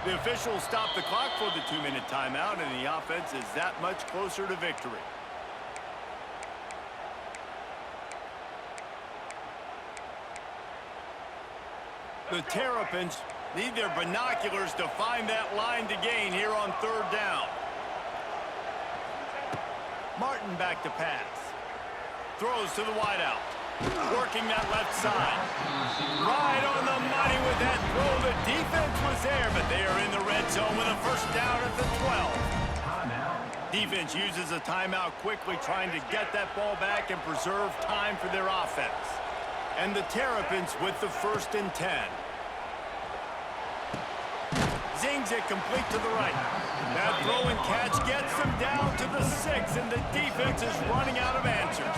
The officials stop the clock for the 2-minute timeout, and the offense is that much closer to victory. The Terrapins need their binoculars to find that line to gain here on 3rd down. Martin back to pass. Throws to the wideout. Working that left side. Right on the money with that throw. The defense was there, but they are in the red zone with a 1st down at the 12. Defense uses a timeout quickly, trying to get that ball back and preserve time for their offense. And the Terrapins with the 1st and 10. Zings it complete to the right. That throw and catch gets them down to the 6, and the defense is running out of answers.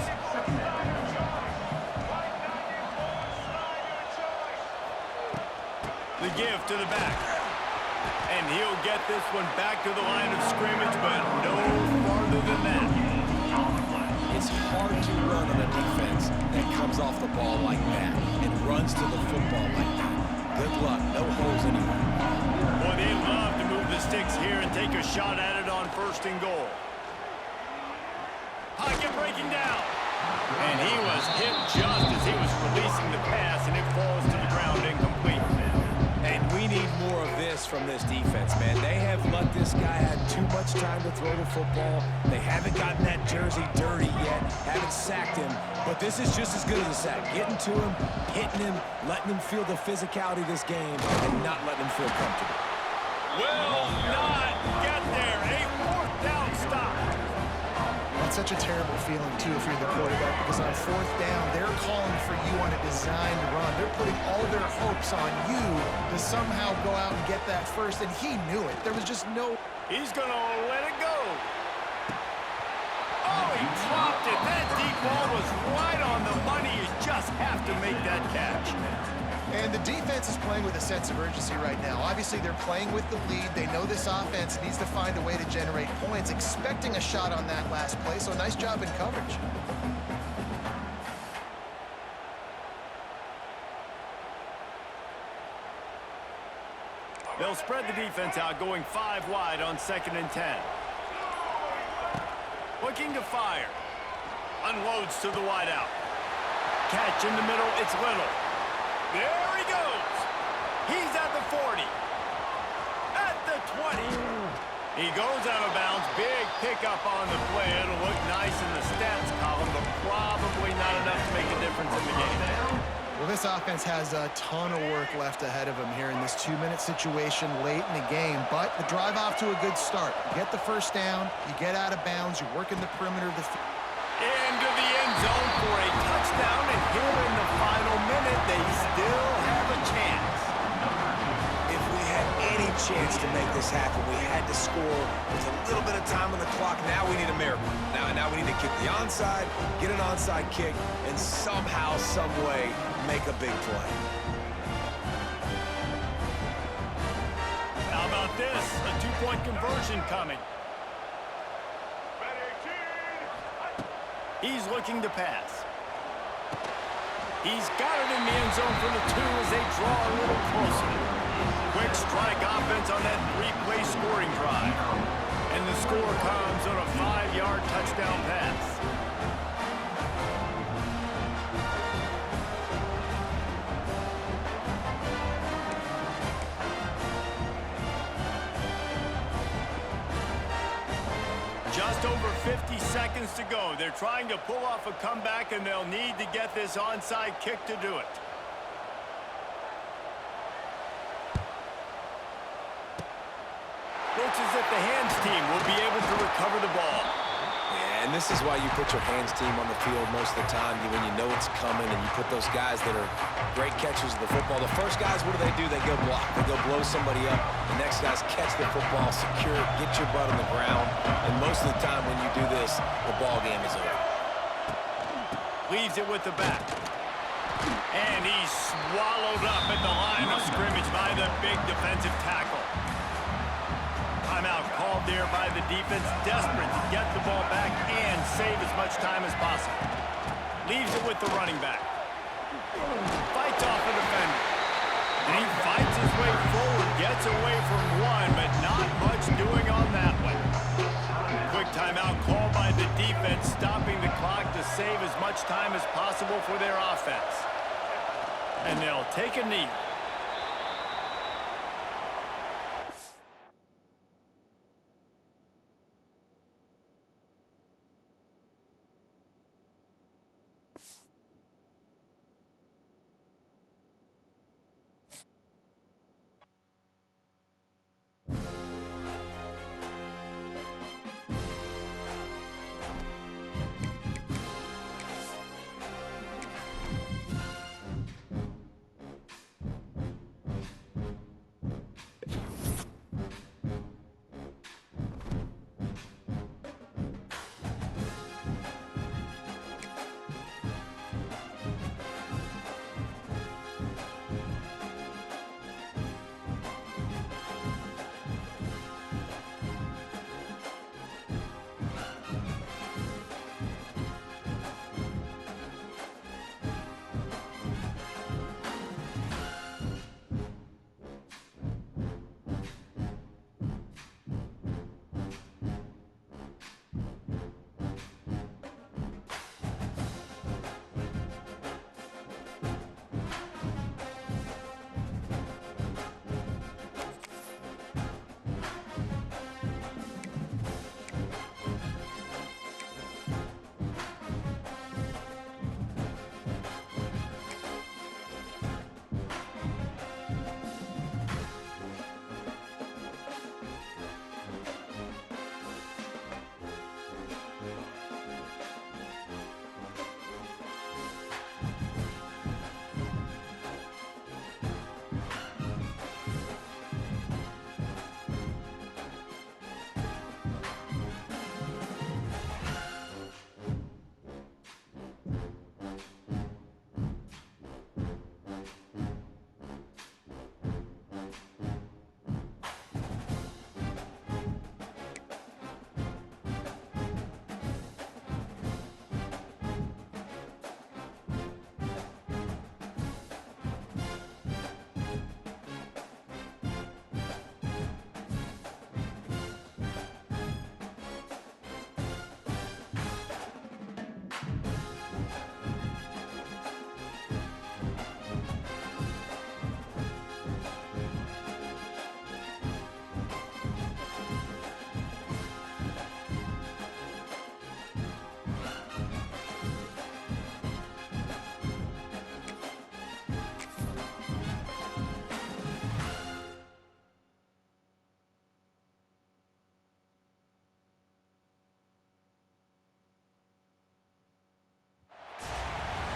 The give to the back. And he'll get this one back to the line of scrimmage, but no farther than that. It's hard to run on a defense that comes off the ball like that and runs to the football like that. Good luck. No holes anywhere. Boy, they love to move the sticks here and take a shot at it on 1st and goal. Pocket breaking down. And he was hit just as he was releasing the pass, and it falls to the ground incomplete. And we need more of this from this defense, man. They have let this guy have too much time to throw the football. They haven't gotten that jersey dirty yet, haven't sacked him. But this is just as good as a sack. Getting to him, hitting him, letting him feel the physicality of this game, and not letting him feel comfortable. Will not get there. A 4th down stop. That's such a terrible feeling, too, if you're the quarterback, because on 4th down, they're calling for you on a designed run. They're putting all their hopes on you to somehow go out and get that 1st, and he knew it. There was just no... He's going to let it go. Oh, he dropped it. That deep ball was right on the money. You just have to make that catch. And the defense is playing with a sense of urgency right now. Obviously, they're playing with the lead. They know this offense needs to find a way to generate points, expecting a shot on that last play, so nice job in coverage. They'll spread the defense out, going 5 wide on 2nd and 10. Looking to fire. Unloads to the wideout. Catch in the middle, it's Little. There he goes. He's at the 40. At the 20. He goes out of bounds. Big pickup on the play. It'll look nice in the stats column, but probably not enough to make a difference in the game. Well, this offense has a ton of work left ahead of them here in this 2-minute situation late in the game, but the drive off to a good start. You get the 1st down, you get out of bounds, you work in the perimeter of the field. Into the end zone for a touchdown, and here in the final minute, they still have a chance. If we had any chance to make this happen, we had to score with a little bit of time on the clock. Now we need a miracle. Now we need to kick the onside, get an onside kick, and somehow, some way, make a big play. How about this? A 2-point conversion coming. He's looking to pass. He's got it in the end zone for the 2 as they draw a little closer. Quick strike offense on that 3-play scoring drive. And the score comes on a 5-yard touchdown pass. Just over 50 seconds to go. They're trying to pull off a comeback, and they'll need to get this onside kick to do it. Looks as if the hands team will be able to recover the ball. Yeah, and this is why you put your hands team on the field most of the time when you know it's coming, and you put those guys that are great catchers of the football. The first guys, what do? They go block. They go blow somebody up. The next guys catch the football, secure it, get your butt on the ground. And most of the time when you do this, the ball game is over. Leaves it with the back. And he's swallowed up at the line of scrimmage by the big defensive tackle. Timeout called there by the defense, desperate to get the ball back and save as much time as possible. Leaves it with the running back. Fights off the defender. And he fights his way forward, Gets away from one, but not much doing on that one. Quick timeout called by the defense, stopping the clock to save as much time as possible for their offense. And they'll take a knee.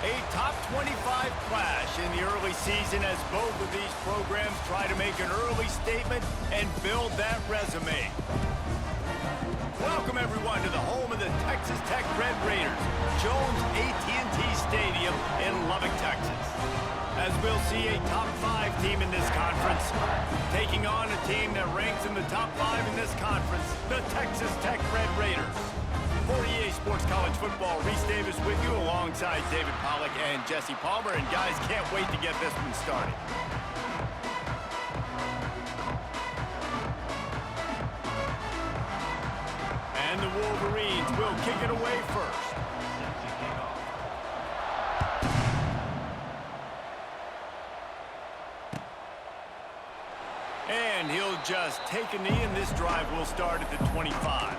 A top 25 clash in the early season as both of these programs try to make an early statement and build that resume. Welcome, everyone, to the home of the Texas Tech Red Raiders, Jones AT&T Stadium in Lubbock, Texas. As we'll see a top 5 team in this conference taking on a team that ranks in the top 5 in this conference, the Texas Tech Red Raiders. For EA Sports College Football, Reese Davis with you alongside David Pollack and Jesse Palmer. And guys, can't wait to get this one started. And the Wolverines will kick it away first. And he'll just take a knee, and this drive will start at the 25.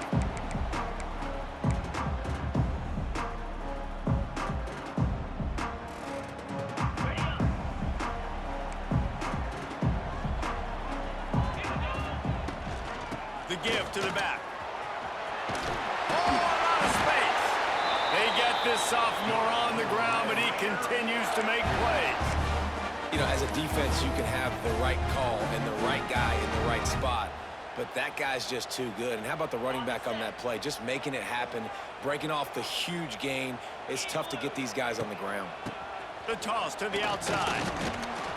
The give to the back. Oh, out of space. They get this sophomore on the ground, but he continues to make plays. You know, as a defense, you can have the right call and the right guy in the right spot, but that guy's just too good. And how about the running back on that play? Just making it happen, breaking off the huge gain. It's tough to get these guys on the ground. The toss to the outside.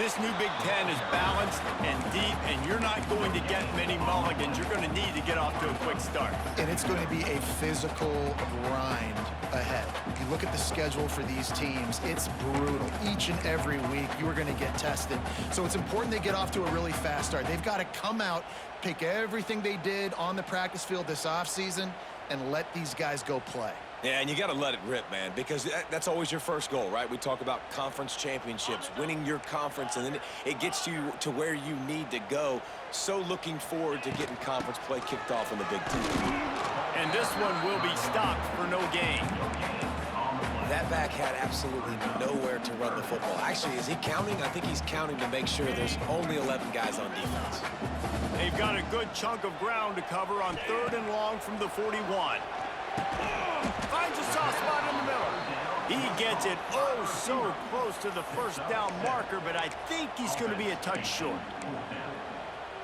This new Big Ten is balanced and deep, and you're not going to get many mulligans. You're going to need to get off to a quick start. And it's going to be a physical grind ahead. You look at the schedule for these teams, it's brutal. Each and every week, you are going to get tested. So it's important they get off to a really fast start. They've got to come out, pick everything they did on the practice field this offseason, and let these guys go play. Yeah, and you got to let it rip, man, because that's always your first goal, right? We talk about conference championships, winning your conference, and then it gets you to where you need to go. So looking forward to getting conference play kicked off in the Big Ten. And this one will be stopped for no gain. That back had absolutely nowhere to run the football. Actually, is he counting? I think he's counting to make sure there's only 11 guys on defense. They've got a good chunk of ground to cover on 3rd and long from the 41. Finds a soft spot in the middle. He gets it oh so close to the first down marker, but I think he's going to be a touch short.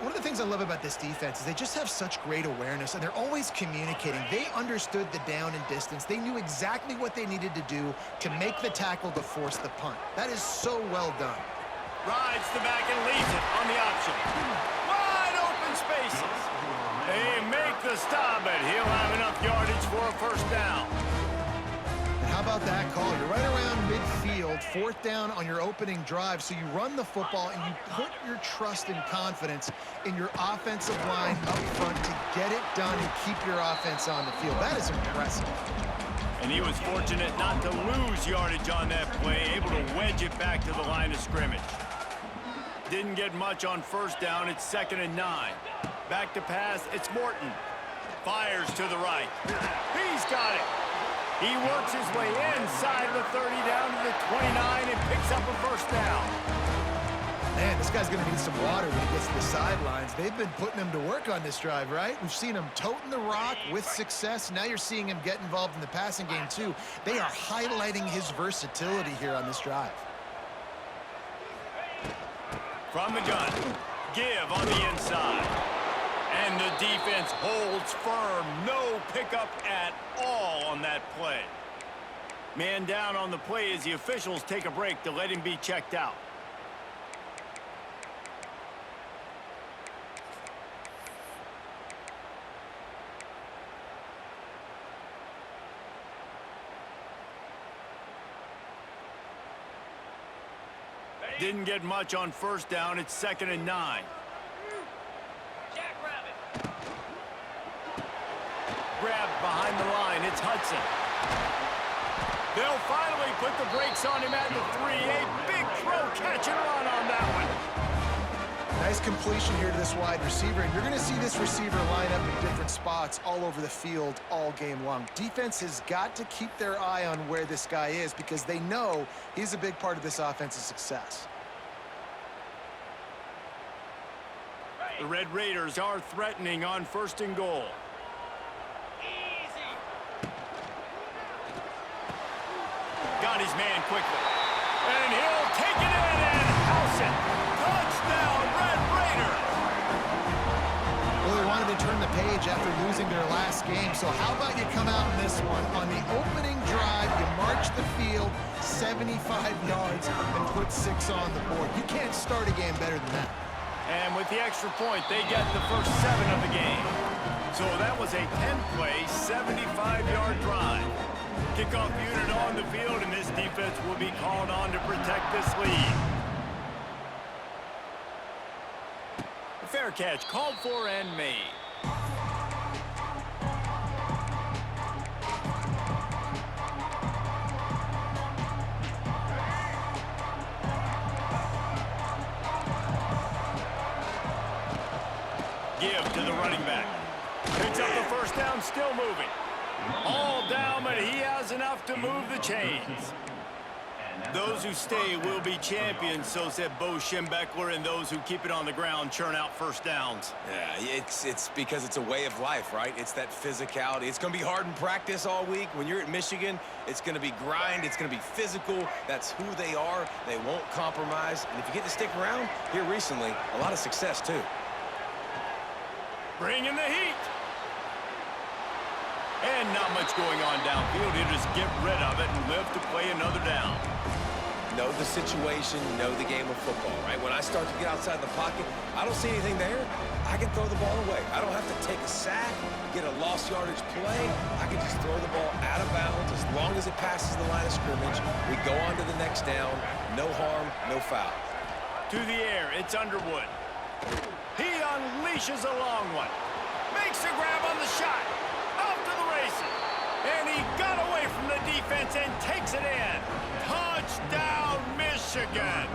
One of the things I love about this defense is they just have such great awareness, and they're always communicating. They understood the down and distance. They knew exactly what they needed to do to make the tackle to force the punt. That is so well done. Rides the back and leaves it on the option. Wide open spaces. They make the stop, but he'll have enough yardage for a first down. And how about that call? You're right around midfield, 4th down on your opening drive, so you run the football and you put your trust and confidence in your offensive line up front to get it done and keep your offense on the field. That is impressive. And he was fortunate not to lose yardage on that play, able to wedge it back to the line of scrimmage. Didn't get much on first down. It's 2nd and 9. Back to pass, it's Morton. Fires to the right. He's got it. He works his way inside the 30 down to the 29 and picks up a first down. Man, this guy's going to need some water when he gets to the sidelines. They've been putting him to work on this drive, right? We've seen him toting the rock with success. Now you're seeing him get involved in the passing game, too. They are highlighting his versatility here on this drive. From the gun, give on the inside. And the defense holds firm. No pickup at all on that play. Man down on the play as the officials take a break to let him be checked out. Didn't get much on first down. It's 2nd and 9. Grabbed behind the line. It's Hudson. They'll finally put the brakes on him at the 3. A big throw, catch and run on that one. Nice completion here to this wide receiver, and you're going to see this receiver line up in different spots all over the field all game long. Defense has got to keep their eye on where this guy is because they know he's a big part of this offense's success. The Red Raiders are threatening on 1st and goal. Got his man quickly. And he'll take it in and house it. Touchdown, Red Raiders! Well, they wanted to turn the page after losing their last game, so how about you come out in this one? On the opening drive, you march the field 75 yards and put 6 on the board. You can't start a game better than that. And with the extra point, they get the first 7 of the game. So that was a 10-play, 75-yard drive. Kickoff unit on the field, and this defense will be called on to protect this lead. A fair catch called for and made. Give to the running back. Picks up the first down, still moving. All down, but he has enough to move the chains. Those who stay will be champions, so said Bo Schembechler, and those who keep it on the ground churn out first downs. Yeah, it's because it's a way of life, right? It's that physicality. It's going to be hard in practice all week. When you're at Michigan, it's going to be grind. It's going to be physical. That's who they are. They won't compromise. And if you get to stick around here recently, a lot of success, too. Bring in the heat. And not much going on downfield. He'll just get rid of it and live to play another down. know the situation, know the game of football, right? When I start to get outside the pocket, I don't see anything there. I can throw the ball away. I don't have to take a sack, get a lost yardage play. I can just throw the ball out of bounds as long as it passes the line of scrimmage. We go on to the next down. No harm, no foul. To the air, it's Underwood. He unleashes a long one. Makes a grab on the shot. Off to the races. And he got away from the defense and takes it in. Touchdown, Michigan.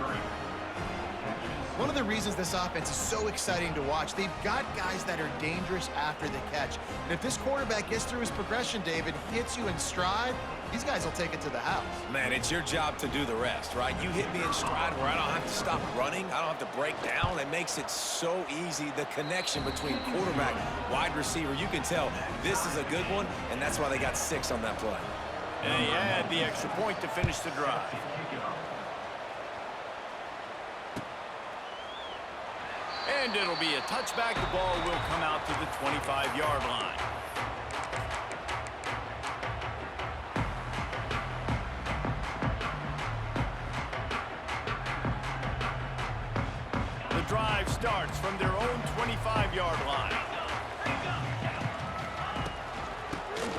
One of the reasons this offense is so exciting to watch, they've got guys that are dangerous after the catch. And if this quarterback gets through his progression, David, hits you in stride, these guys will take it to the house. Man, it's your job to do the rest, right? You hit me in stride where I don't have to stop running. I don't have to break down. It makes it so easy, the connection between quarterback, wide receiver. You can tell this is a good one, and that's why they got 6 on that play. And he had the extra point to finish the drive. And it'll be a touchback. The ball will come out to the 25-yard line. The drive starts from their own 25-yard line.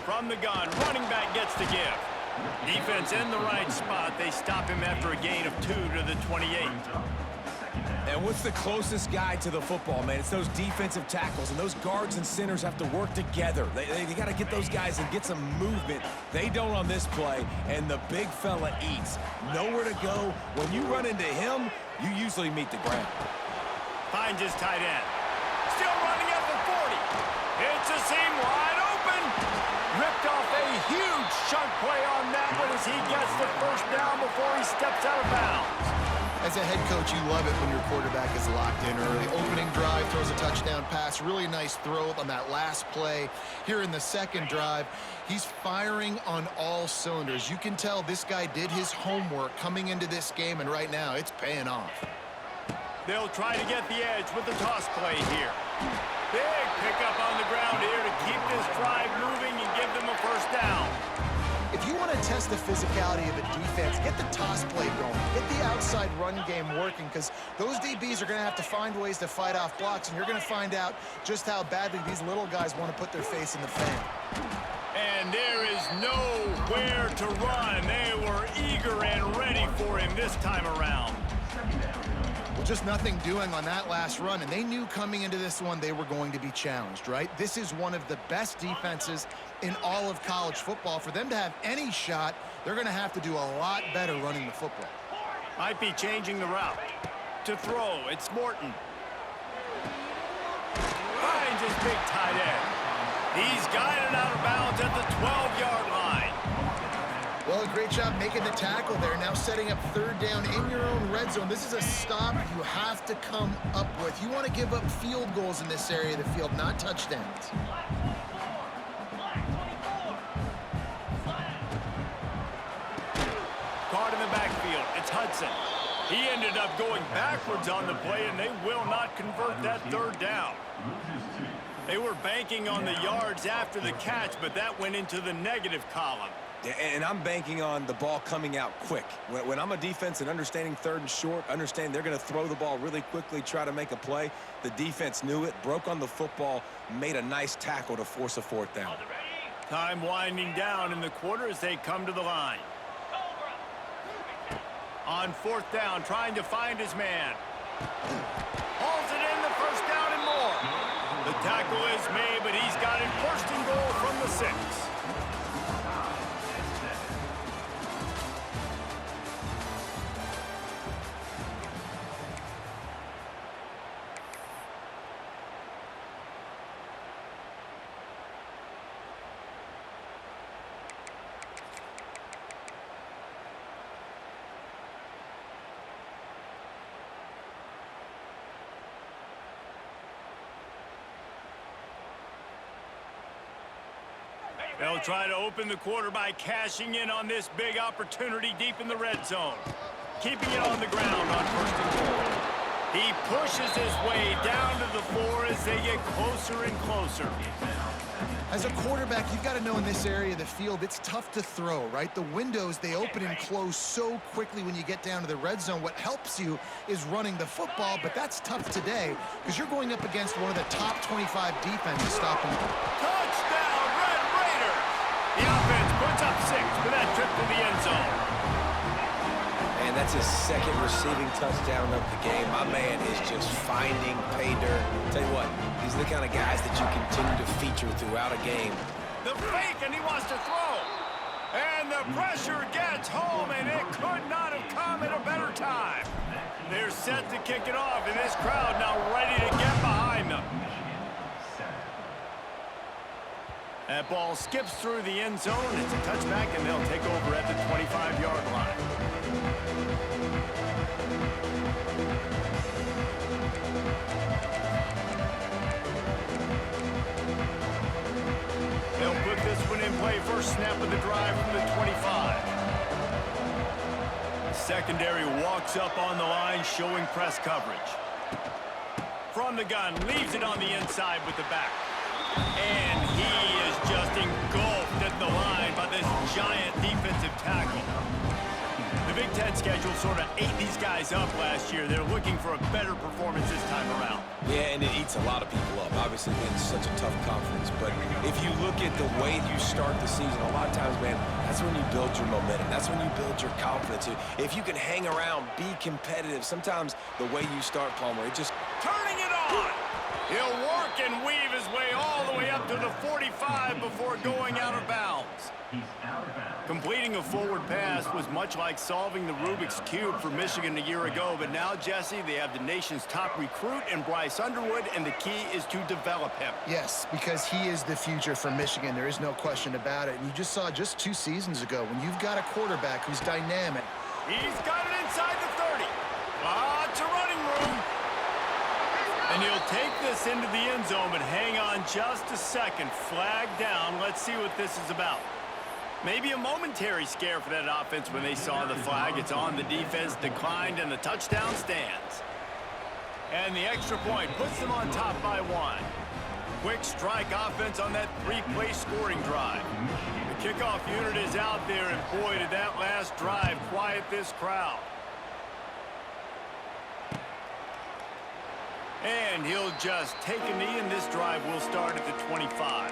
From the gun, running back gets the give. Defense in the right spot. They stop him after a gain of 2 to the 28. And what's the closest guy to the football, man? It's those defensive tackles, and those guards and centers have to work together. They got to get those guys and get some movement. They don't on this play, and the big fella eats. Nowhere to go. When you run into him, you usually meet the ground. Finds his tight end. Still running at the 40. It's a seam wide open. Ripped off a huge chunk play on that one as he gets the first down before he steps out of bounds. As a head coach, you love it when your quarterback is locked in early. Opening drive, throws a touchdown pass. Really nice throw on that last play. Here in the second drive, he's firing on all cylinders. You can tell this guy did his homework coming into this game, and right now it's paying off. They'll try to get the edge with the toss play here. Big pickup on the ground here to keep this drive moving and give them a first down. If you want to test the physicality of a defense, get the toss play going. Get the outside run game working, because those DBs are going to have to find ways to fight off blocks, and you're going to find out just how badly these little guys want to put their face in the fan. And there is nowhere to run. They were eager and ready for him this time around. Well, just nothing doing on that last run, and they knew coming into this one they were going to be challenged, right? This is one of the best defenses in all of college football. For them to have any shot, they're going to have to do a lot better running the football. Might be changing the route. To throw, it's Morton. Finds his big tight end. He's guided out of bounds at the 12-yard line. Well, great job making the tackle there. Now setting up third down in your own red zone. This is a stop you have to come up with. You want to give up field goals in this area of the field, not touchdowns. Caught in the backfield. It's Hudson. He ended up going backwards on the play, and they will not convert that third down. They were banking on the yards after the catch, but that went into the negative column. And I'm banking on the ball coming out quick. When I'm a defense and understanding third and short, understand they're going to throw the ball really quickly, try to make a play. The defense knew it, broke on the football, made a nice tackle to force a fourth down. Time winding down in the quarter as they come to the line. On fourth down, trying to find his man. Hauls it in, the first down and more. The tackle is made, but he's got it first and goal from the 6. They'll try to open the quarter by cashing in on this big opportunity deep in the red zone. Keeping it on the ground on first and goal. He pushes his way down to the floor as they get closer and closer. As a quarterback, you've got to know in this area of the field, it's tough to throw, right? The windows, they open and close so quickly when you get down to the red zone. What helps you is running the football, but that's tough today because you're going up against one of the top 25 defenses stopping. Touchdown, Red Raiders! The offense puts up 6 for that trip to the end zone. And that's his second receiving touchdown of the game. My man is just finding pay dirt. Tell you what, these are the kind of guys that you continue to feature throughout a game. The fake, and he wants to throw. And the pressure gets home, and it could not have come at a better time. They're set to kick it off, and this crowd now ready to get behind them. That ball skips through the end zone. It's a touchback, and they'll take over at the 25-yard line. They'll put this one in play. First snap of the drive from the 25. Secondary walks up on the line, showing press coverage. From the gun, leaves it on the inside with the back. And he is just engulfed at the line by this giant defensive tackle. The Big Ten schedule sort of ate these guys up last year. They're looking for a better performance this time around. Yeah, and it eats a lot of people up. Obviously, it's such a tough conference. But if you look at the way you start the season, a lot of times, man, that's when you build your momentum. That's when you build your confidence. If you can hang around, be competitive, sometimes the way you start, Palmer, it just... Turning it on! He'll work and weave his way all the way up to the 45 before going out of bounds. Completing a forward pass was much like solving the Rubik's Cube for Michigan a year ago, but now, Jesse, they have the nation's top recruit in Bryce Underwood, and the key is to develop him. Yes, because he is the future for Michigan. There is no question about it. And you just saw just 2 seasons ago when you've got a quarterback who's dynamic. He's got it inside the 30. Lots of running room. And he'll take this into the end zone, but hang on just a second. Flag down. Let's see what this is about. Maybe a momentary scare for that offense when they saw the flag. It's on, the defense declined, and the touchdown stands. And the extra point puts them on top by 1. Quick strike offense on that 3-play scoring drive. The kickoff unit is out there, and boy, did that last drive quiet this crowd. And he'll just take a knee, and this drive will start at the 25.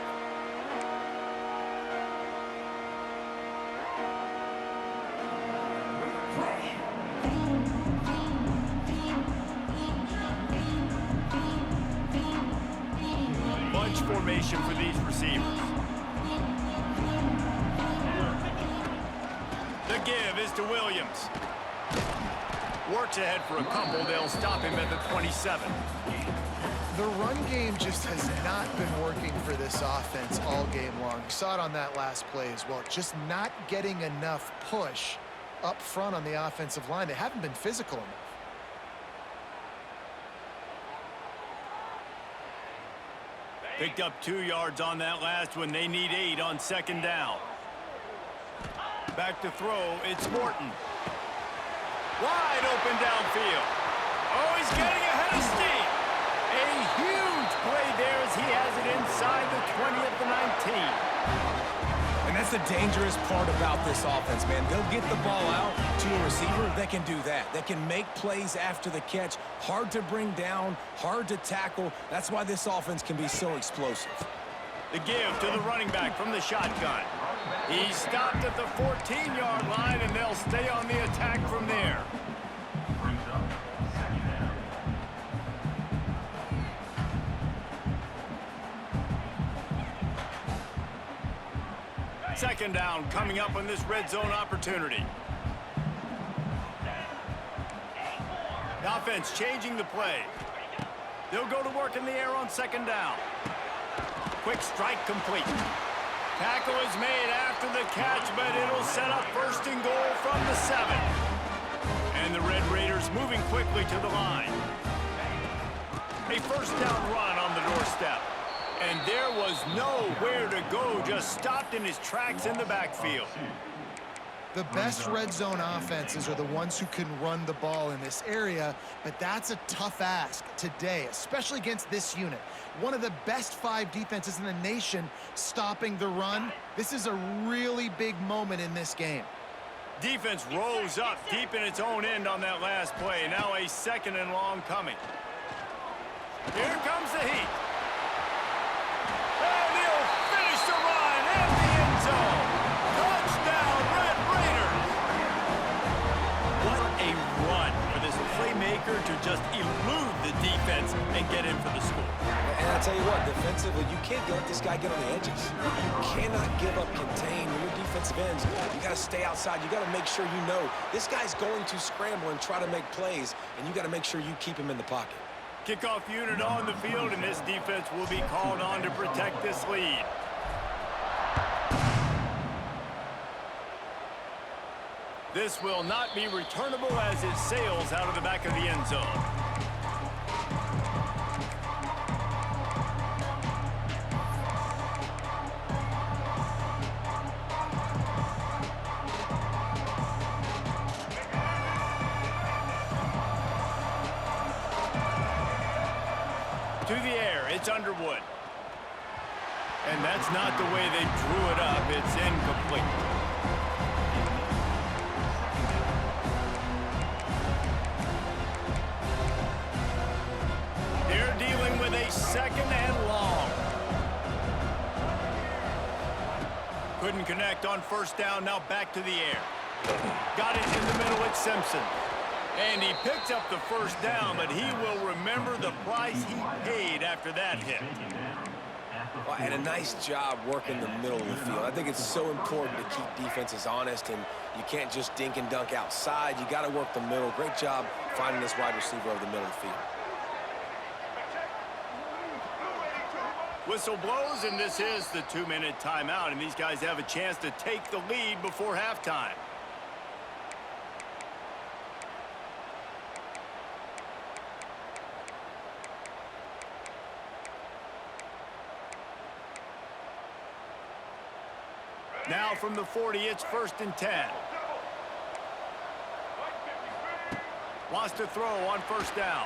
Bunch formation for these receivers. The give is to Williams. Works ahead for a couple. They'll stop him at the 27. The run game just has not been working for this offense all game long. You saw it on that last play as well. Just not getting enough push up front on the offensive line. They haven't been physical enough. Picked up 2 yards on that last one. They need 8 on second down. Back to throw. It's Morton. Wide open downfield. Oh, he's getting ahead of steam. A huge play there as he has it inside the 20 at the 19. And that's the dangerous part about this offense, man. They'll get the ball out to a receiver. They can do that. They can make plays after the catch. Hard to bring down, hard to tackle. That's why this offense can be so explosive. The give to the running back from the shotgun. He stopped at the 14-yard line, and they'll stay on the attack from there. Second down coming up on this red zone opportunity. The offense changing the play. They'll go to work in the air on second down. Quick strike complete. Tackle is made after the catch, but it'll set up first and goal from the 7. And the Red Raiders moving quickly to the line. A first down run on the doorstep. And there was nowhere to go, just stopped in his tracks in the backfield. The best red zone offenses are the ones who can run the ball in this area, but that's a tough ask today, especially against this unit. One of the best 5 defenses in the nation stopping the run. This is a really big moment in this game. Defense rose up deep in its own end on that last play. Now a 2nd and long coming. Here comes the heat. And he'll finish the run at the end zone. Touchdown, Red Raiders. What a run for this playmaker to just elude the defense and get in for the score. And I'll tell you what, defensively, you can't let this guy get on the edges. You cannot give up contain when your defensive ends. You got to stay outside. You got to make sure you know this guy's going to scramble and try to make plays, and you got to make sure you keep him in the pocket. Kickoff unit on the field, and this defense will be called on to protect this lead. This will not be returnable as it sails out of the back of the end zone. To the air, it's Underwood. And that's not the way they drew it up. It's incomplete. They're dealing with a 2nd and long. Couldn't connect on 1st down, now back to the air. Got it in the middle at Simpson. And he picks up the 1st down, but he will remember the price he paid after that hit. Well, and a nice job working the middle of the field. I think it's so important to keep defenses honest, and you can't just dink and dunk outside. You got to work the middle. Great job finding this wide receiver over the middle of the field. Whistle blows, and this is the 2-minute timeout, and these guys have a chance to take the lead before halftime. Now from the 40, it's 1st and 10. Wants to throw on 1st down.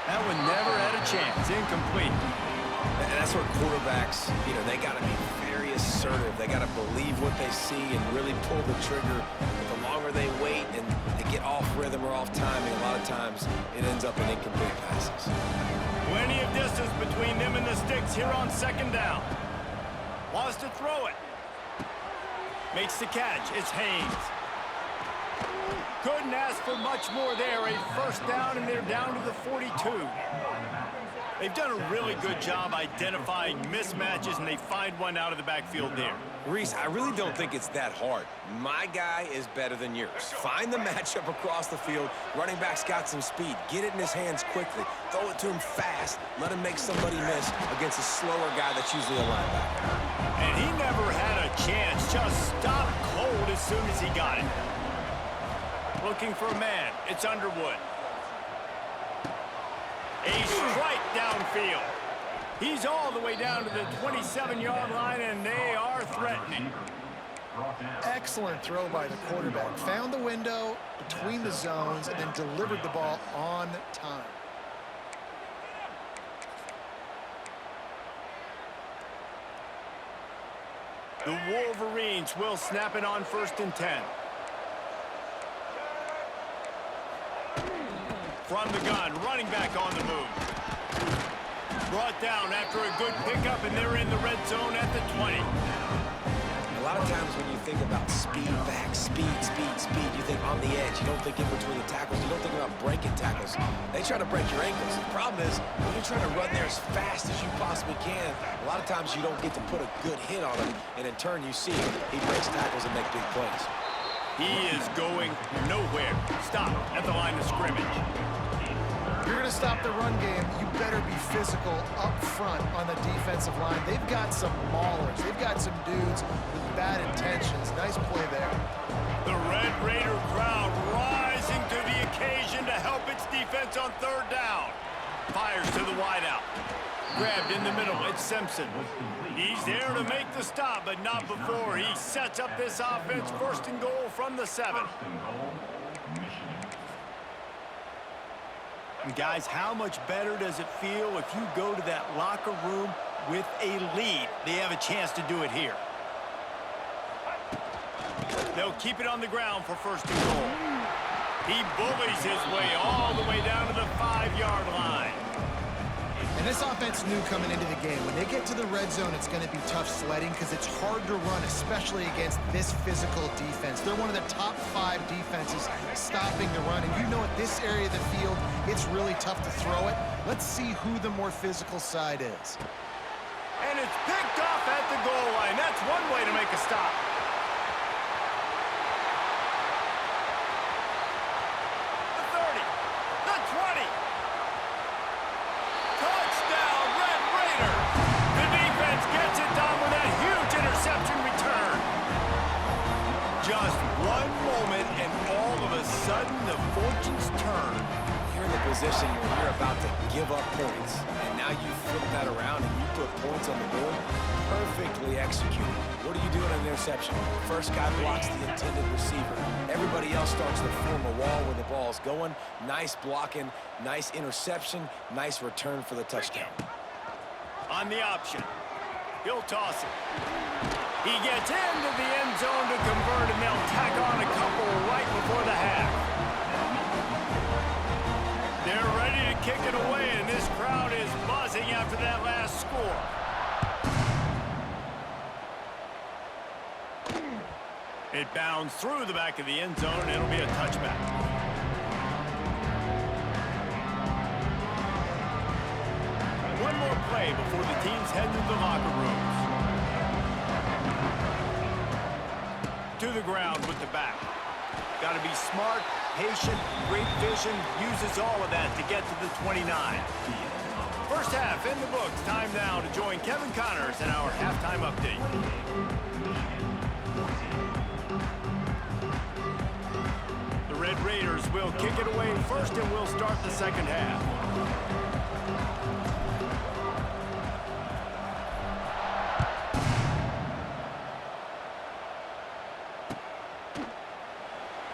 That one never had a chance. Incomplete. And that's where quarterbacks, they got to be very assertive. They got to believe what they see and really pull the trigger. But the longer they wait and they get off rhythm or off timing, a lot of times it ends up in incomplete passes. Plenty of distance between them and the sticks here on 2nd down. Wants to throw it. Makes the catch. It's Haynes. Couldn't ask for much more there. A 1st down, and they're down to the 42. They've done a really good job identifying mismatches, and they find one out of the backfield there. Reese, I really don't think it's that hard. My guy is better than yours. Find the matchup across the field. Running back's got some speed. Get it in his hands quickly. Throw it to him fast. Let him make somebody miss against a slower guy that's usually a linebacker. And he never had a chance. Just stopped cold as soon as he got it. Looking for a man. It's Underwood. A strike downfield. He's all the way down to the 27-yard line, and they are threatening. Excellent throw by the quarterback. Found the window between the zones and then delivered the ball on time. The Wolverines will snap it on 1st and 10. From the gun, running back on the move. Brought down after a good pickup, and they're in the red zone at the 20. A lot of times when you think about speed back, speed, you think on the edge. You don't think in between the tackles. You don't think about breaking tackles. They try to break your ankles. The problem is when you're trying to run there as fast as you possibly can, a lot of times you don't get to put a good hit on him, and in turn you see he breaks tackles and makes big plays. He is going nowhere. Stop at the line of scrimmage. If you're going to stop the run game, you better be physical up front on the defensive line. They've got some maulers. They've got some dudes with bad intentions. Nice play there. The Red Raider crowd rising to the occasion to help its defense on 3rd down. Fires to the wideout. Grabbed in the middle. It's Simpson. He's there to make the stop, but not before he sets up this offense. First and goal from the 7. And guys, how much better does it feel if you go to that locker room with a lead? They have a chance to do it here. They'll keep it on the ground for first and goal. He bullies his way all the way down to the 5-yard line. And this offense knew coming into the game, when they get to the red zone, it's going to be tough sledding because it's hard to run, especially against this physical defense. They're one of the top 5 defenses stopping the run. And you know at this area of the field, it's really tough to throw it. Let's see who the more physical side is. And it's picked off at the goal line. That's one way to make a stop. The 30, the 20. Touchdown, Red Raiders. The defense gets it done with that huge interception return. Just one moment, and all of a sudden, the fortunes turn. You're in the position where you're about to give up points, and now you flip that around and you put points on the board. Perfectly executed. What do you do in an interception? First guy blocks the intended receiver. Everybody else starts to form a wall where the ball's going. Nice blocking, nice interception, nice return for the touchdown. On the option, he'll toss it. He gets into the end zone to convert, and they'll tack on a couple right before the half. They're ready to kick it away, and this crowd is buzzing after that last score. It bounds through the back of the end zone, and it'll be a touchback. One more play before the teams head to the locker rooms. To the ground with the back. Got to be smart, patient, great vision, uses all of that to get to the 29. First half in the books. Time now to join Kevin Connors in our halftime update. The Red Raiders will kick it away first, and we'll start the second half.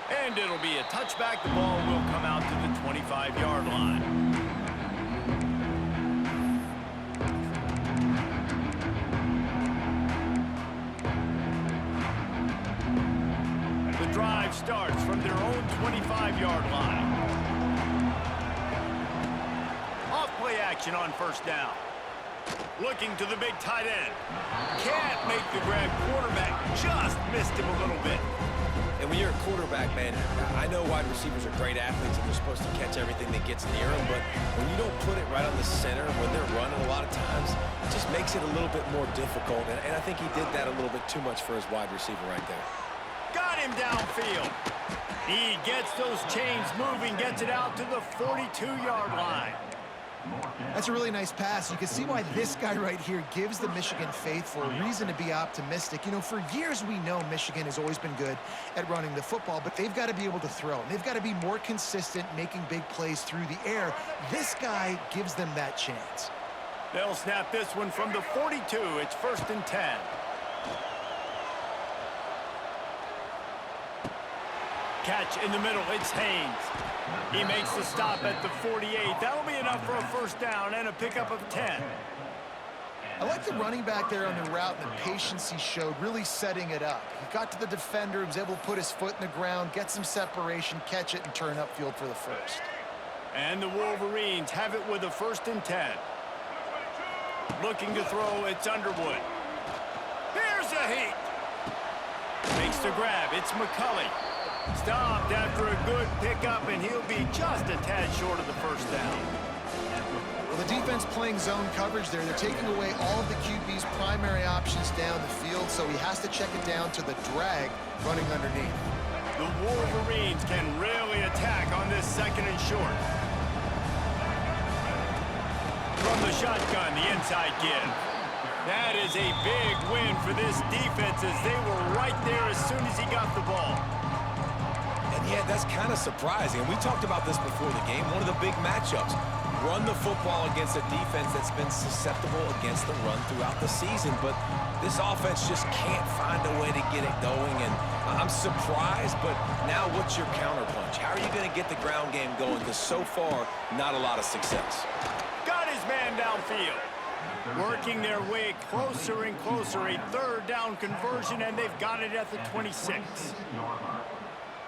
And it'll be a touchback. The ball will come out to the 25-yard line. The drive starts from their own 25-yard line. Off-play action on first down. Looking to the big tight end. Can't make the grab. Quarterback just missed him a little bit. And when you're a quarterback, man, I know wide receivers are great athletes and they're supposed to catch everything that gets near them, but when you don't put it right on the center, when they're running a lot of times, it just makes it a little bit more difficult. And I think he did that a little bit too much for his wide receiver right there. Got him downfield. He gets those chains moving, gets it out to the 42-yard line. That's a really nice pass. You can see why this guy right here gives the Michigan faithful a reason to be optimistic. You know, for years we know Michigan has always been good at running the football, but they've got to be able to throw. They've got to be more consistent making big plays through the air. This guy gives them that chance. They'll snap this one from the 42. It's first and 10. Catch in the middle. It's Haynes. He makes the stop at the 48. That'll be enough for a first down and a pickup of 10. I like the running back there on the route and the patience he showed, really setting it up. He got to the defender, was able to put his foot in the ground, get some separation, catch it, and turn upfield for the first. And the Wolverines have it with a first and 10. Looking to throw, it's Underwood. Here's a heat. Makes the grab, it's McCulley. Stopped after a good pickup, and he'll be just a tad short of the first down. Well, the defense playing zone coverage there. They're taking away all of the QB's primary options down the field, so he has to check it down to the drag running underneath. The Wolverines can really attack on this second and short. From the shotgun, the inside give. That is a big win for this defense as they were right there as soon as he got the ball. Yeah, that's kind of surprising. We talked about this before the game. One of the big matchups. run the football against a defense that's been susceptible against the run throughout the season, but this offense just can't find a way to get it going, and I'm surprised, but now what's your counterpunch? How are you going to get the ground game going? Because so far, not a lot of success. Got his man downfield. Working their way closer and closer, a third down conversion, and they've got it at the 26.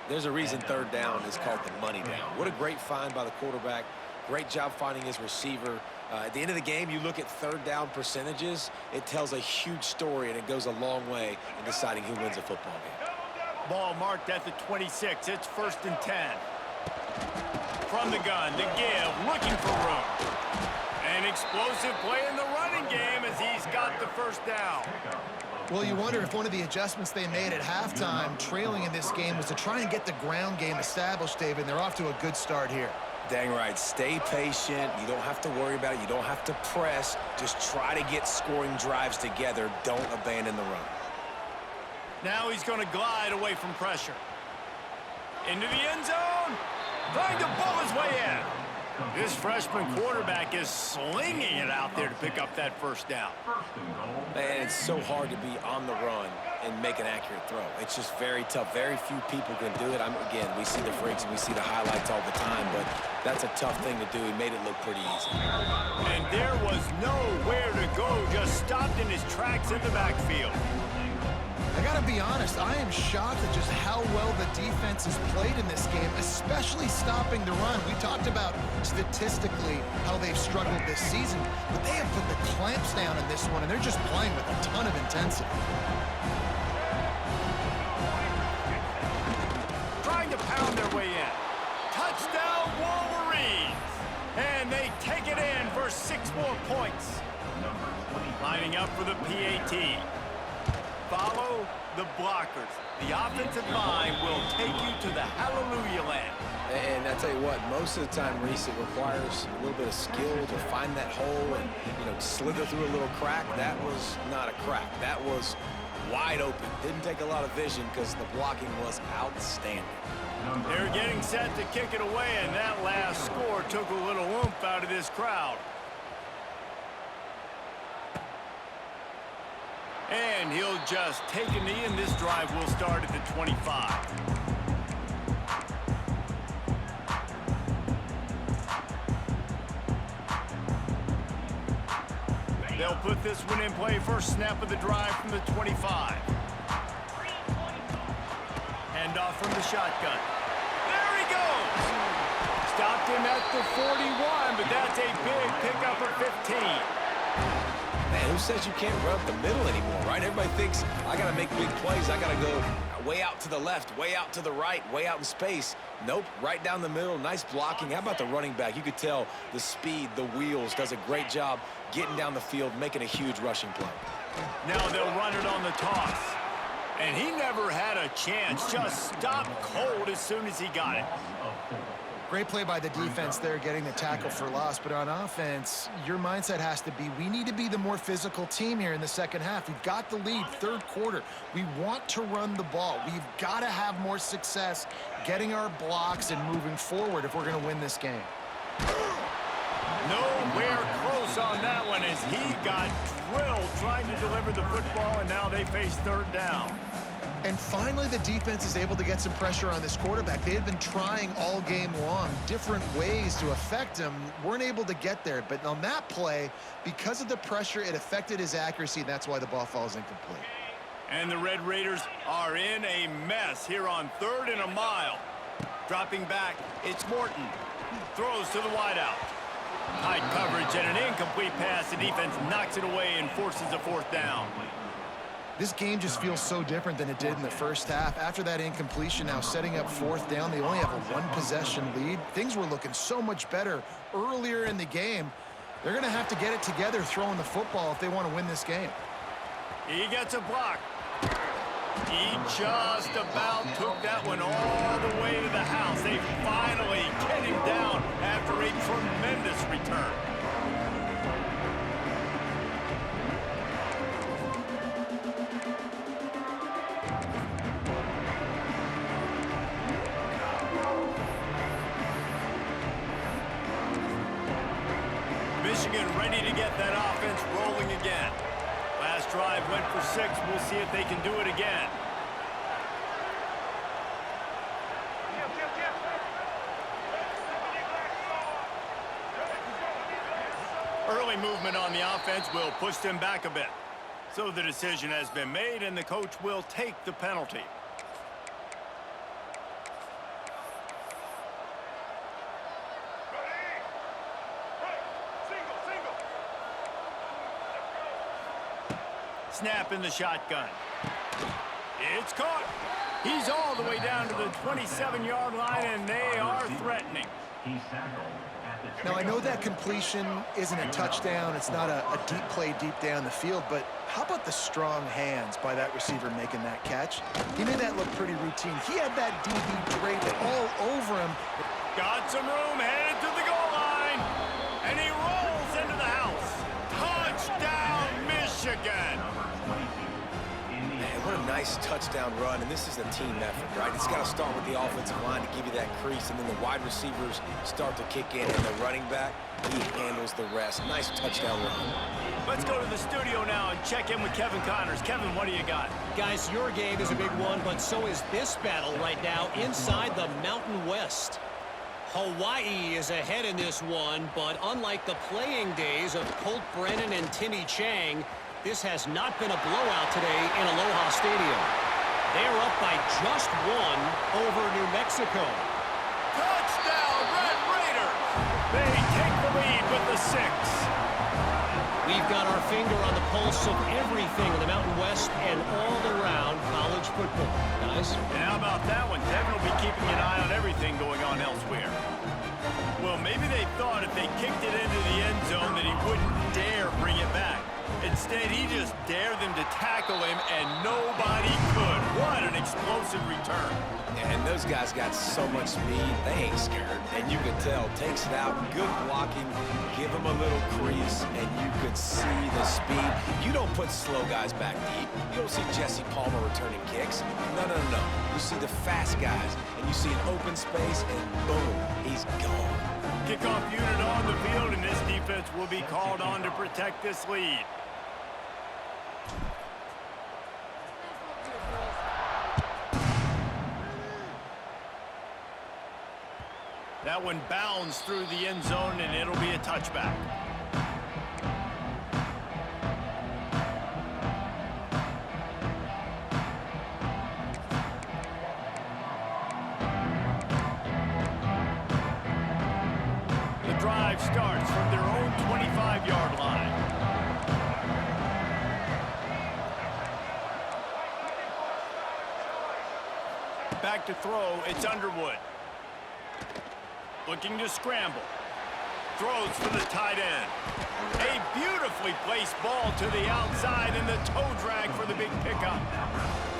There's a reason third down is called the money down. What a great find by the quarterback. Great job finding his receiver. At the end of the game, you look at third down percentages, it tells a huge story, and it goes a long way in deciding who wins a football game. Ball marked at the 26. It's 1st and 10. From the gun, the give, looking for room. An explosive play in the running game as he's got the first down. Well, you wonder if one of the adjustments they made at halftime, trailing in this game, was to try and get the ground game established, David, and they're off to a good start here. Dang right. Stay patient. You don't have to worry about it. You don't have to press. Just try to get scoring drives together. Don't abandon the run. Now he's going to glide away from pressure. Into the end zone. Trying to bull his way in. This freshman quarterback is slinging it out there to pick up that first down. Man, it's so hard to be on the run and make an accurate throw. It's just very tough. Very few people can do it. Again, we see the freaks and we see the highlights all the time, but that's a tough thing to do. He made it look pretty easy. And there was nowhere to go. Just stopped in his tracks in the backfield. I gotta be honest, I am shocked at just how well the defense has played in this game, especially stopping the run. We talked about statistically how they've struggled this season, but they have put the clamps down in this one, and they're just playing with a ton of intensity. Trying to pound their way in. Touchdown, Wolverines! And they take it in for 6 more points. Lining up for the PAT. Follow the blockers. The offensive line will take you to the hallelujah land. And I tell you what, most of the time, Reese, it requires a little bit of skill to find that hole and, slither through a little crack. That was not a crack. That was wide open. Didn't take a lot of vision because the blocking was outstanding. They're getting set to kick it away, and that last score took a little oomph out of this crowd. And he'll just take a knee, and this drive will start at the 25. They'll put this one in play. First snap of the drive from the 25. Hand off from the shotgun. There he goes! Stopped him at the 41, but that's a big pickup of 15. Man, who says you can't run up the middle anymore, right? Everybody thinks, I got to make big plays. I got to go way out to the left, way out to the right, way out in space. Nope, right down the middle, nice blocking. How about the running back? You could tell the speed, the wheels, does a great job getting down the field, making a huge rushing play. Now they'll run it on the toss. And he never had a chance, just stopped cold as soon as he got it. Great play by the defense there, getting the tackle for loss. But on offense, your mindset has to be, we need to be the more physical team here in the second half. We've got the lead, third quarter. We want to run the ball. We've got to have more success getting our blocks and moving forward if we're going to win this game. Nowhere close on that one as he got drilled trying to deliver the football, and now they face third down. And finally, the defense is able to get some pressure on this quarterback. They had been trying all game long different ways to affect him, weren't able to get there. But on that play, because of the pressure, it affected his accuracy, and that's why the ball falls incomplete. And the Red Raiders are in a mess here on 3rd and a mile. Dropping back, it's Morton. Throws to the wideout. Tight coverage and an incomplete pass. The defense knocks it away and forces a 4th down. This game just feels so different than it did in the first half. After that incompletion, now setting up 4th down, they only have a 1-possession lead. Things were looking so much better earlier in the game. They're going to have to get it together throwing the football if they want to win this game. He gets a block. He just about took that one all the way to the house. They finally get him down after a tremendous return. Michigan ready to get that offense rolling again. Last drive went for 6. We'll see if they can do it again. Early movement on the offense will push them back a bit. So the decision has been made, and the coach will take the penalty. Snap in the shotgun. It's caught. He's all the way down to the 27-yard line, and they are threatening. Now, I know that completion isn't a touchdown. It's not a deep play deep down the field, but how about the strong hands by that receiver making that catch? He made that look pretty routine. He had that DB draped all over him. Got some room, headed to the goal line, and he rolls into the house. Touchdown, Michigan! Man, what a nice touchdown run, and this is a team effort, right? It's got to start with the offensive line to give you that crease, and then the wide receivers start to kick in, and the running back, he handles the rest. Nice touchdown run. Let's go to the studio now and check in with Kevin Connors. Kevin, what do you got? Guys, your game is a big one, but so is this battle right now inside the Mountain West. Hawaii is ahead in this one, but unlike the playing days of Colt Brennan and Timmy Chang, this has not been a blowout today in Aloha Stadium. They're up by just 1 over New Mexico. Touchdown, Red Raiders! They take the lead with the 6. We've got our finger on the pulse of everything in the Mountain West and all around college football, guys. And how about that one? Kevin will be keeping an eye on everything going on elsewhere. Well, maybe they thought if they kicked it into the end zone that he wouldn't dare bring it back. Instead, he just dared them to tackle him, and nobody could. What an explosive return. And those guys got so much speed, they ain't scared. And you could tell, takes it out, good blocking, give him a little crease, and you could see the speed. You don't put slow guys back deep. You don't see Jesse Palmer returning kicks. No. You see the fast guys, and you see an open space, and boom, he's gone. Kickoff unit on the field, and this defense will be called on to protect this lead. That one bounds through the end zone, and it'll be a touchback. The drive starts from their own 25-yard line. Back to throw, it's Underwood. Looking to scramble. Throws for the tight end. A beautifully placed ball to the outside, and the toe drag for the big pickup.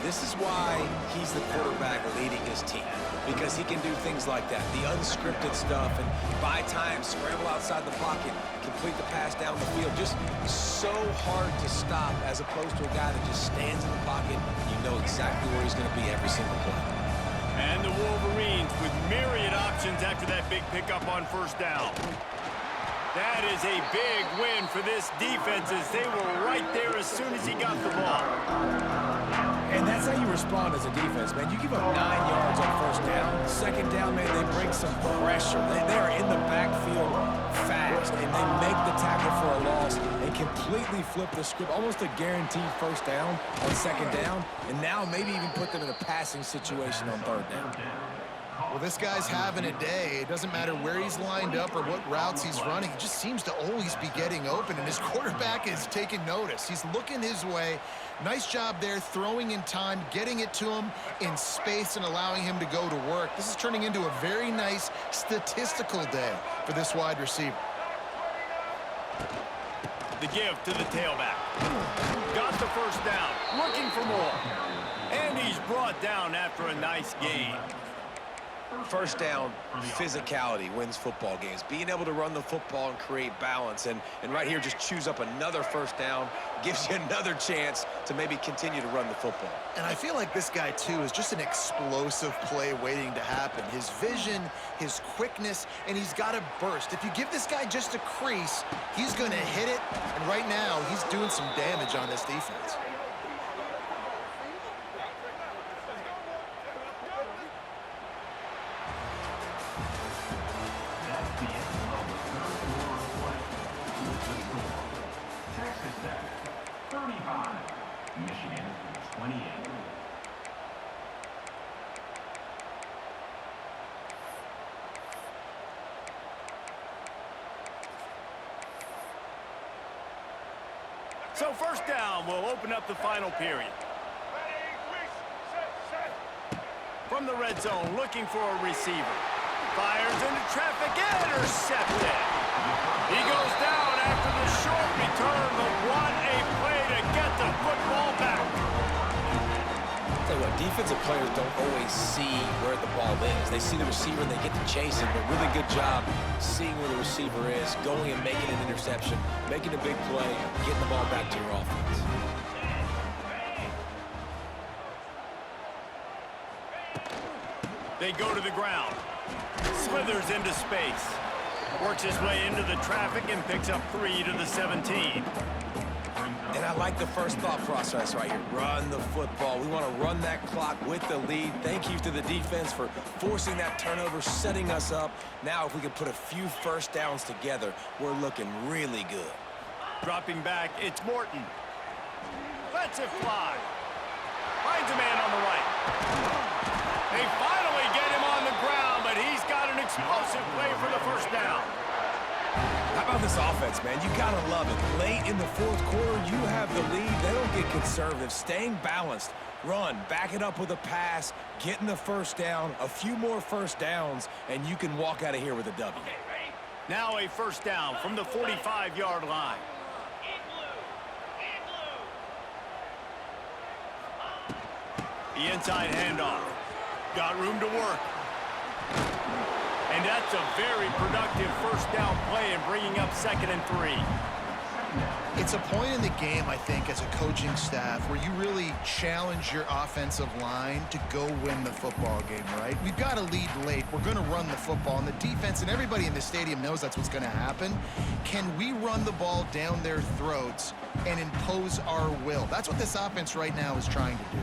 This is why he's the quarterback leading his team, because he can do things like that, the unscripted stuff, and buy time, scramble outside the pocket, complete the pass down the field. Just so hard to stop as opposed to a guy that just stands in the pocket. You know exactly where he's going to be every single play. And the Wolverines with myriad options after that big pickup on first down. That is a big win for this defense, as they were right there as soon as he got the ball. And that's how you respond as a defense, man. You give up 9 yards on first down. Second down, man, they bring some pressure. They are in the backfield fast, and they make the tackle for a loss and completely flip the script. Almost a guaranteed first down on second down, and now maybe even put them in a passing situation on third down. Well, this guy's having a day. It doesn't matter where he's lined up or what routes he's running. He just seems to always be getting open, and his quarterback is taking notice. He's looking his way. Nice job there, throwing in time, getting it to him in space, and allowing him to go to work. This is turning into a very nice statistical day for this wide receiver. The give to the tailback. Got the first down, looking for more. And he's brought down after a nice gain. First down, physicality wins football games. Being able to run the football and create balance. And right here, just choose up another first down, gives you another chance to maybe continue to run the football. And I feel like this guy, too, is just an explosive play waiting to happen. His vision, his quickness, and he's got a burst. If you give this guy just a crease, he's going to hit it. And right now, he's doing some damage on this defense. So first down will open up the final period. From the red zone, looking for a receiver. Fires into traffic, intercepted. He goes down after the short return, but what a play to get the football back. Tell you what, defensive players don't always see where the ball is. They see the receiver and they get to chase him, but really good job seeing where the receiver is, going and making an interception, making a big play, getting the ball back to your offense. They go to the ground. Slithers into space. Works his way into the traffic and picks up 3 to the 17. And I like the first thought process right here. Run the football. We want to run that clock with the lead. Thank you to the defense for forcing that turnover, setting us up. Now if we can put a few first downs together, we're looking really good. Dropping back, it's Morton. Lets it fly. Finds a man on the right. They finally get him on the ground, but he's got an explosive play for the first down. How about this offense, man? You gotta love it. Late in the fourth quarter, you have the lead. They don't get conservative. Staying balanced. Run, back it up with a pass, getting the first down, a few more first downs, and you can walk out of here with a W. Now a first down from the 45-yard line. The inside handoff. Got room to work. And that's a very productive first down play and bringing up 2nd and 3. It's a point in the game, I think, as a coaching staff where you really challenge your offensive line to go win the football game, right? We've got to lead late. We're going to run the football. And the defense and everybody in the stadium knows that's what's going to happen. Can we run the ball down their throats and impose our will? That's what this offense right now is trying to do.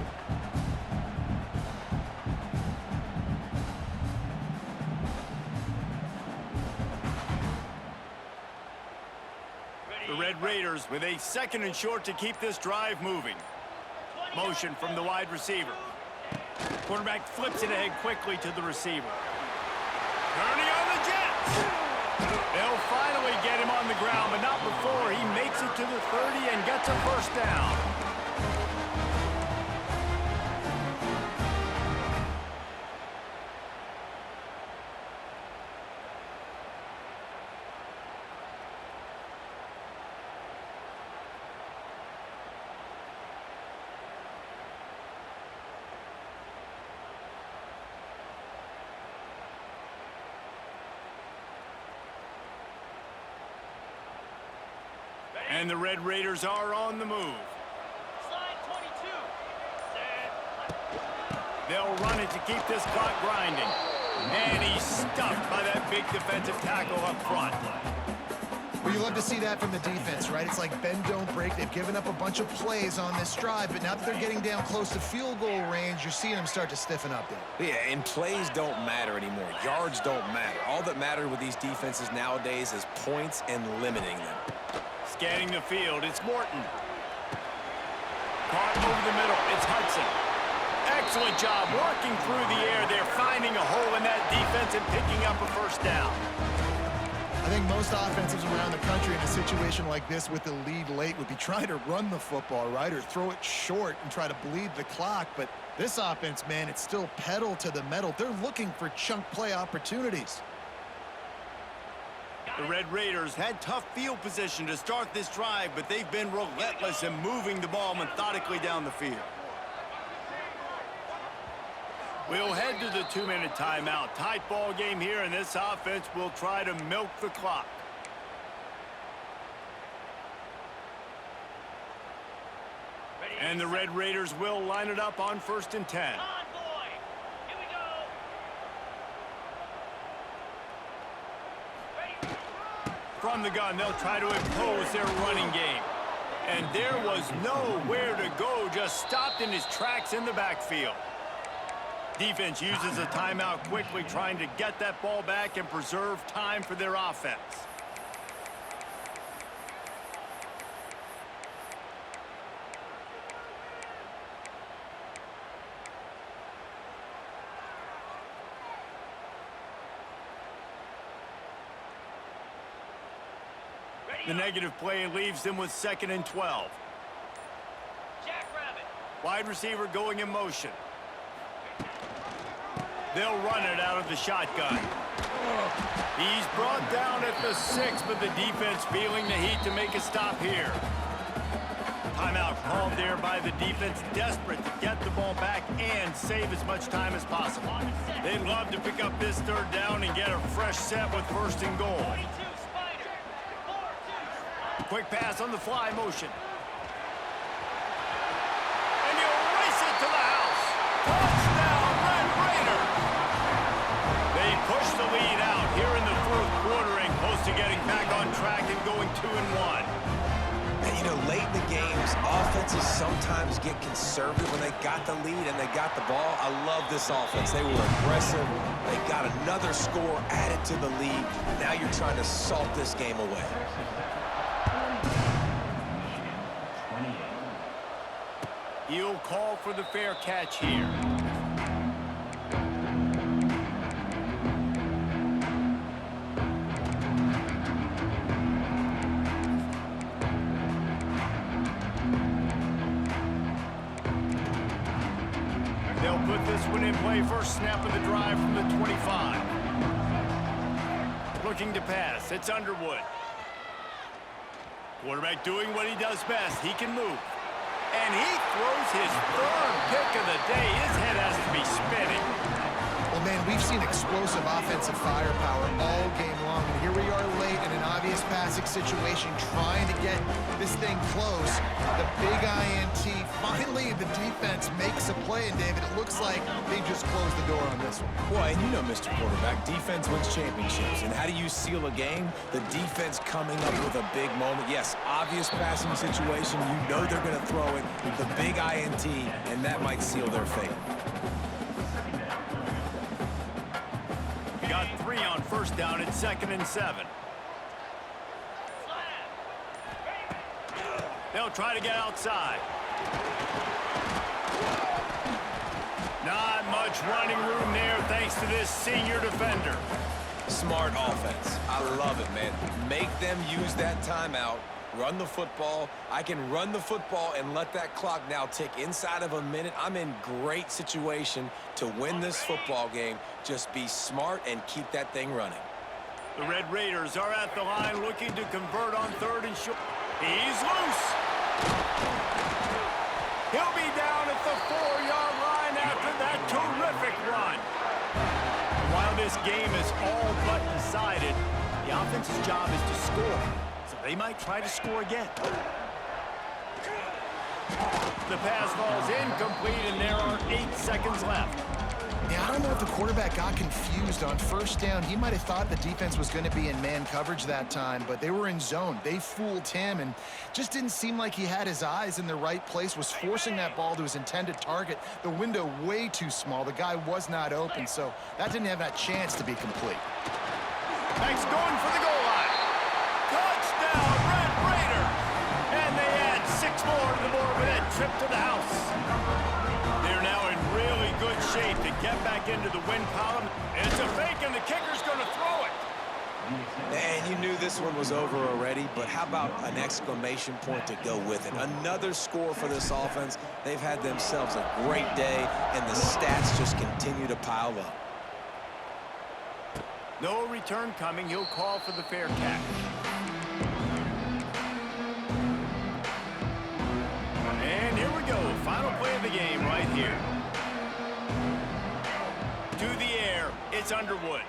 The Red Raiders with a 2nd and short to keep this drive moving. Motion from the wide receiver. Quarterback flips it ahead quickly to the receiver. Turning on the Jets. They'll finally get him on the ground, but not before he makes it to the 30 and gets a first down. And the Red Raiders are on the move. Slide 22. Set. They'll run it to keep this clock grinding. And he's stuffed by that big defensive tackle up front. Well, you love to see that from the defense, right? It's like bend, don't break. They've given up a bunch of plays on this drive, but now that they're getting down close to field goal range, you're seeing them start to stiffen up there. Yeah, and plays don't matter anymore. Yards don't matter. All that matters with these defenses nowadays is points and limiting them. Scanning the field, it's Morton. Caught over the middle, it's Hudson. Excellent job working through the air. They're finding a hole in that defense and picking up a first down. I think most offenses around the country in a situation like this with the lead late would be trying to run the football, right, or throw it short and try to bleed the clock. But this offense, man, it's still pedal to the metal. They're looking for chunk play opportunities. The Red Raiders had tough field position to start this drive, but they've been relentless in moving the ball methodically down the field. We'll head to the 2-minute timeout. Tight ball game here, and this offense will try to milk the clock. And the Red Raiders will line it up on 1st and 10. Come on, boy. Here we go. Ready. From the gun, they'll try to impose their running game. And there was nowhere to go, just stopped in his tracks in the backfield. Defense uses a timeout quickly, trying to get that ball back and preserve time for their offense. The negative play leaves them with 2nd and 12. Jackrabbit. Wide receiver going in motion. They'll run it out of the shotgun. He's brought down at the 6, but the defense feeling the heat to make a stop here. Timeout called there by the defense, desperate to get the ball back and save as much time as possible. They'd love to pick up this 3rd down and get a fresh set with 1st and goal. 22 Spider. 4-2. Quick pass on the fly motion. And he'll race it to the house. Touchdown, Red Raiders! They push the lead out here in the 4th quarter and close to getting back on track and going 2-1. And, you know, late in the games, offenses sometimes get conservative when they got the lead and they got the ball. I love this offense. They were aggressive. They got another score added to the lead. Now you're trying to salt this game away. He'll call for the fair catch here. They'll put this one in play. First snap of the drive from the 25. Looking to pass. It's Underwood. Quarterback doing what he does best. He can move. And he throws his 3rd pick of the day. His head has to be spinning. Well, man, we've seen explosive offensive firepower all game long, and here we are late in an obvious passing situation trying to get this thing close. The big INT, finally the defense makes a play, and David, it looks like they just closed the door on this one. Boy, and you know, Mr. Quarterback, defense wins championships. And how do you seal a game? The defense coming up with a big moment. Yes, obvious passing situation. You know they're going to throw it. The big INT, and that might seal their fate. Got 3 on 1st down at 2nd and 7. They'll try to get outside. Not much running room there thanks to this senior defender. Smart offense. I love it, man. Make them use that timeout. Run the football. I can run the football and let that clock now tick inside of a minute. I'm in great situation to win this football game. Just be smart and keep that thing running. The Red Raiders are at the line looking to convert on 3rd and short. He's loose. He'll be down at the 4-yard line after that terrific run. And while this game is all but decided, the offense's job is to score. So they might try to score again. The pass falls incomplete, and there are 8 seconds left. Yeah, I don't know if the quarterback got confused on 1st down. He might have thought the defense was going to be in man coverage that time, but they were in zone. They fooled him and just didn't seem like he had his eyes in the right place, was forcing that ball to his intended target. The window way too small. The guy was not open, so that didn't have that chance to be complete. Thanks, going for the goal line. Touchdown, Red Raiders! And they add 6 more to the board with that trip to the house. They're now in really good shape to get back into the win column. It's a fake, and the kicker's going to throw it. And you knew this one was over already, but how about an exclamation point to go with it? Another score for this offense. They've had themselves a great day, and the stats just continue to pile up. No return coming. He'll call for the fair catch. And here we go. Final play of the game right here. It's Underwood.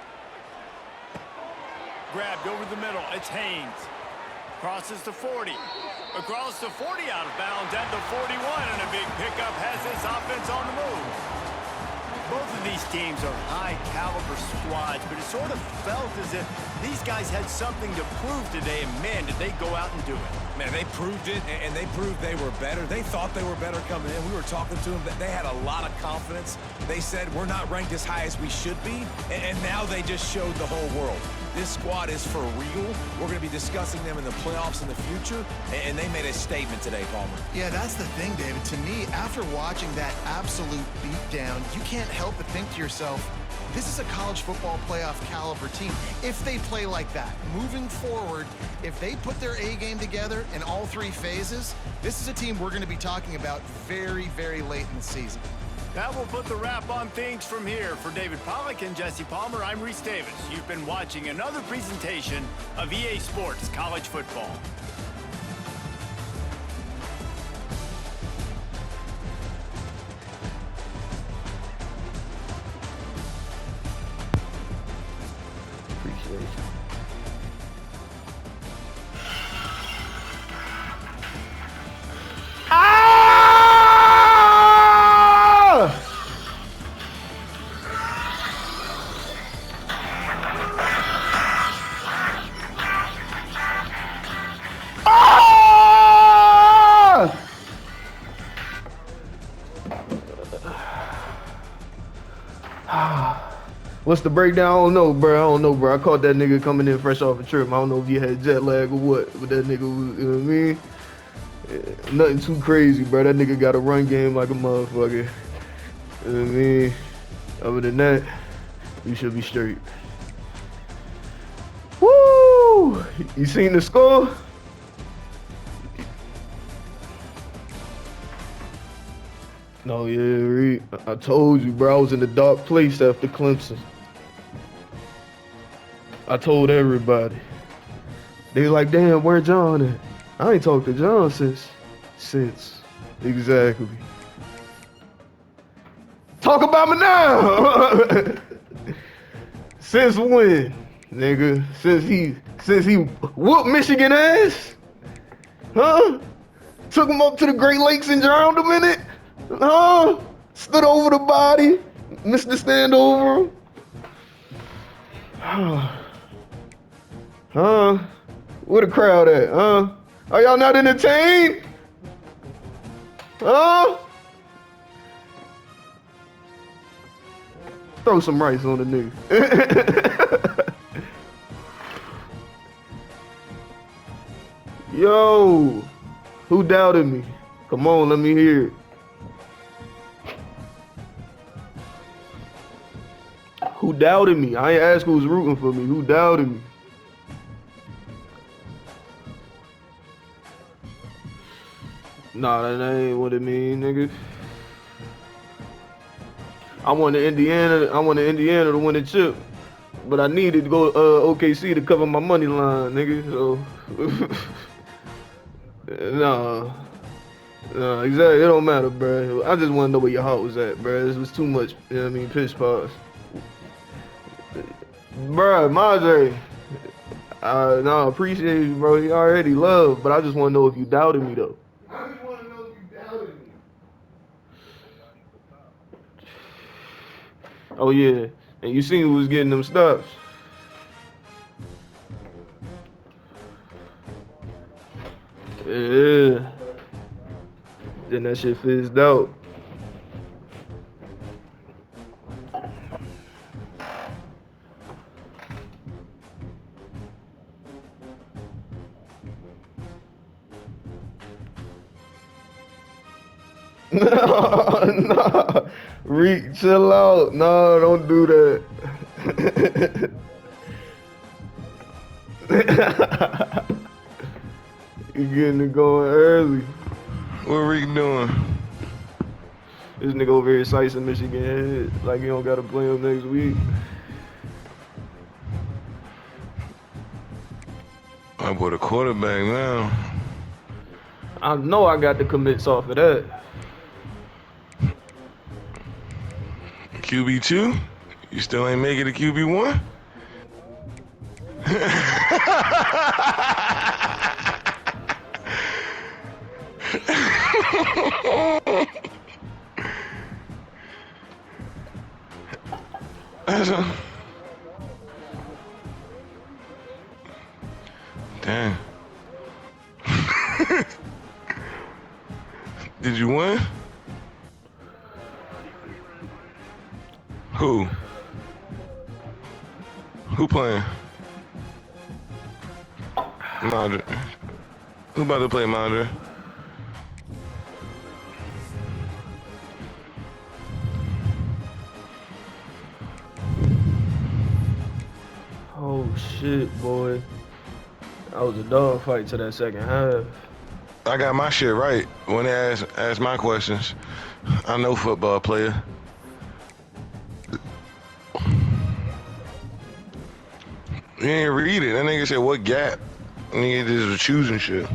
Grabbed over the middle. It's Haynes. Crosses to 40. Across the 40, out of bounds at the 41, and a big pickup has this offense on the move. Both of these teams are high-caliber squads, but it sort of felt as if these guys had something to prove today, and man, did they go out and do it. Man, they proved it, and they proved they were better. They thought they were better coming in. We were talking to them. They had a lot of confidence. They said, we're not ranked as high as we should be, and now they just showed the whole world. This squad is for real. We're going to be discussing them in the playoffs in the future, and they made a statement today, Palmer. Yeah, that's the thing, David. To me, after watching that absolute beatdown, you can't help but think to yourself, this is a college football playoff caliber team. If they play like that, moving forward, if they put their A game together in all three phases, this is a team we're going to be talking about very, very late in the season. That will put the wrap on things from here. For David Pollack and Jesse Palmer, I'm Reese Davis. You've been watching another presentation of EA Sports College Football. Appreciate you. What's the breakdown? I don't know, bro. I caught that nigga coming in fresh off a trip. I don't know if you had jet lag or what, but that nigga was, you know what I mean? Yeah, nothing too crazy, bro. That nigga got a run game like a motherfucker. You know what I mean? Other than that, you should be straight. Woo! You seen the score? No, yeah, Reed. I told you, bro. I was in a dark place after Clemson. I told everybody. They was like, damn, where John at? I ain't talked to John since. Exactly. Talk about me now! Since when, nigga? Since he whooped Michigan ass? Huh? Took him up to the Great Lakes and drowned him in it? Huh? Stood over the body? Mr. Stand over him? Huh? Where the crowd at, huh? Are y'all not entertained? Huh? Throw some rice on the nigga. Yo, who doubted me? Come on, let me hear it. Who doubted me? I ain't ask who was rooting for me. Who doubted me? Nah, that ain't what it mean, nigga. I wanted Indiana to win the chip, but I needed to go OKC to cover my money line, nigga. So nah, exactly. It don't matter, bro. I just want to know where your heart was at, bro. This was too much. You know what I mean? Pitch pause. Bruh, Majay, no, appreciate you, bro. You already love, but I just want to know if you doubted me, though. I just want to know if you doubted me. Oh, yeah. And you seen who was getting them stops. Yeah. Then that shit fizzed out. No, Reek, chill out. No, don't do that. You getting it going early. What Reek doing? This nigga over here slicing Michigan head like he don't gotta play him next week. I bought a quarterback now. I know I got the commits off of that. QB2? You still ain't make it a QB1? Damn. Did you win? Who? Who playing? Madre. Who about to play Madre? Oh shit, boy. That was a dogfight to that second half. I got my shit right when they ask my questions. I know football player. You ain't read it. That nigga said what gap? Nigga just was choosing shit.